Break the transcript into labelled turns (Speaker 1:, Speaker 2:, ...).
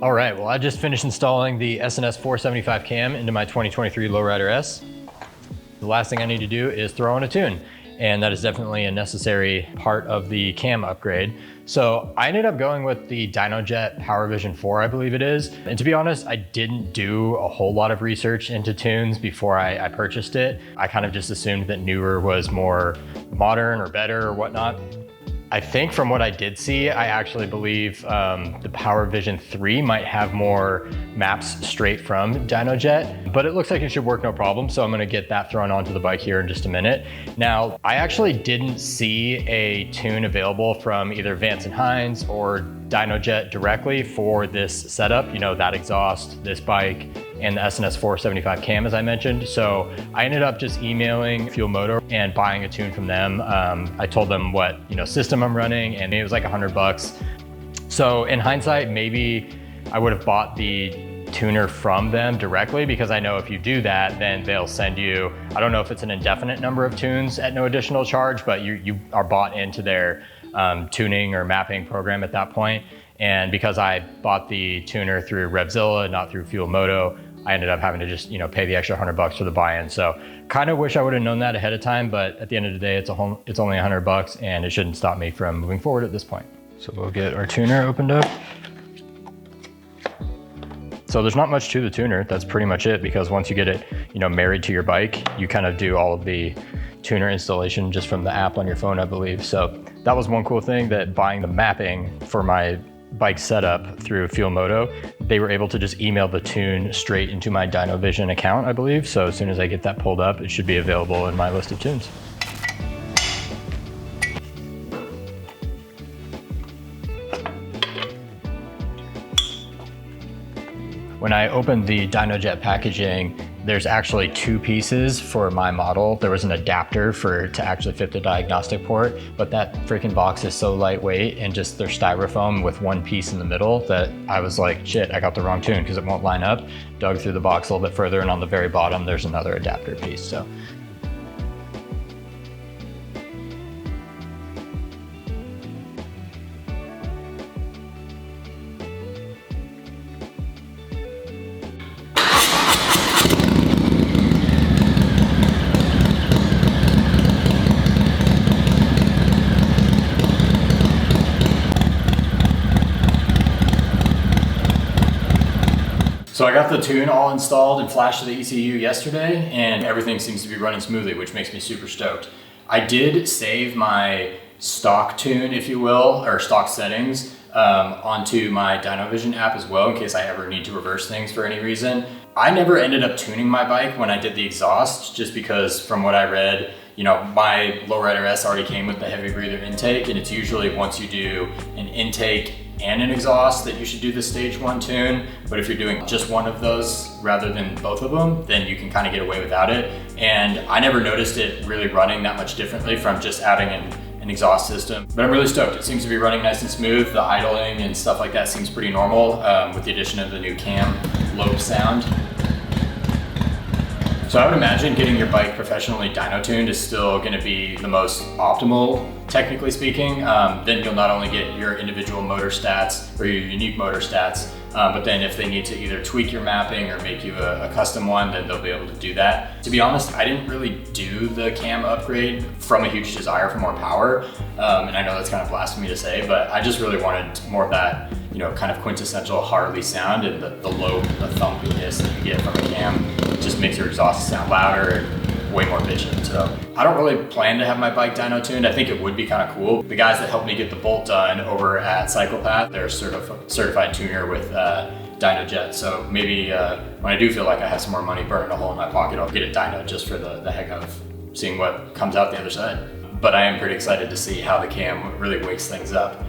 Speaker 1: All right, well, I just finished installing the S&S 475 cam into my 2023 Lowrider S. The last thing I need to do is throw in a tune, and that is definitely a necessary part of the cam upgrade. So I ended up going with the Dynojet PowerVision 4, I believe it is. And to be honest, I didn't do a whole lot of research into tunes before I purchased it. I kind of just assumed that newer was more modern or better or whatnot. I think from what I did see, I actually believe the PowerVision 3 might have more maps straight from Dynojet, but it looks like it should work no problem. So I'm gonna get that thrown onto the bike here in just a minute. Now, I actually didn't see a tune available from either Vance & Hines or Dynojet directly for this setup, you know, that exhaust, this bike, and the S&S 475 cam, as I mentioned. So I ended up just emailing Fuel Moto and buying a tune from them. I told them what, system I'm running, and it was like $100. So in hindsight, maybe I would have bought the tuner from them directly, because I know if you do that, then they'll send you, I don't know if it's an indefinite number of tunes at no additional charge, but you are bought into their tuning or mapping program at that point. And because I bought the tuner through Revzilla, not through Fuel Moto, I ended up having to just, pay the extra $100 for the buy-in. So kind of wish I would have known that ahead of time, but at the end of the day, it's only $100 and it shouldn't stop me from moving forward at this point. So we'll get our tuner opened up. So there's not much to the tuner. That's pretty much it, because once you get it, married to your bike, you kind of do all of the tuner installation just from the app on your phone, I believe. So that was one cool thing, that buying the mapping for my bike setup through Fuel Moto, they were able to just email the tune straight into my Dynovision account, I believe. So as soon as I get that pulled up, it should be available in my list of tunes. When I opened the Dynojet packaging, there's actually two pieces for my model. There was an adapter to actually fit the diagnostic port, but that freaking box is so lightweight and just they're styrofoam with one piece in the middle that I was like, shit, I got the wrong tune because it won't line up. Dug through the box a little bit further, and on the very bottom, there's another adapter piece. So. So I got the tune all installed and flashed to the ECU yesterday, and everything seems to be running smoothly, which makes me super stoked. I did save my stock tune, if you will, or stock settings onto my Dynovision app as well, in case I ever need to reverse things for any reason. I never ended up tuning my bike when I did the exhaust, just because from what I read, my Lowrider S already came with the heavy breather intake, and it's usually once you do an intake and an exhaust that you should do the stage 1 tune. But if you're doing just one of those rather than both of them, then you can kind of get away without it. And I never noticed it really running that much differently from just adding an exhaust system. But I'm really stoked. It seems to be running nice and smooth. The idling and stuff like that seems pretty normal with the addition of the new cam lobe sound. So I would imagine getting your bike professionally dyno tuned is still going to be the most optimal, technically speaking. Then you'll not only get your individual motor stats or your unique motor stats, but then if they need to either tweak your mapping or make you a custom one, then they'll be able to do that. To be honest, I didn't really do the cam upgrade from a huge desire for more power. And I know that's kind of blasphemy to say, but I just really wanted more of that, kind of quintessential Harley sound, and the low, the thumpiness that you get from a cam just makes your exhaust sound louder and way more bitchin'. So I don't really plan to have my bike dyno tuned. I think it would be kind of cool. The guys that helped me get the bolt done over at CyclePath, they're a certified tuner with Dynojet. So maybe when I do feel like I have some more money burning a hole in my pocket, I'll get it dyno just for the heck of seeing what comes out the other side. But I am pretty excited to see how the cam really wakes things up.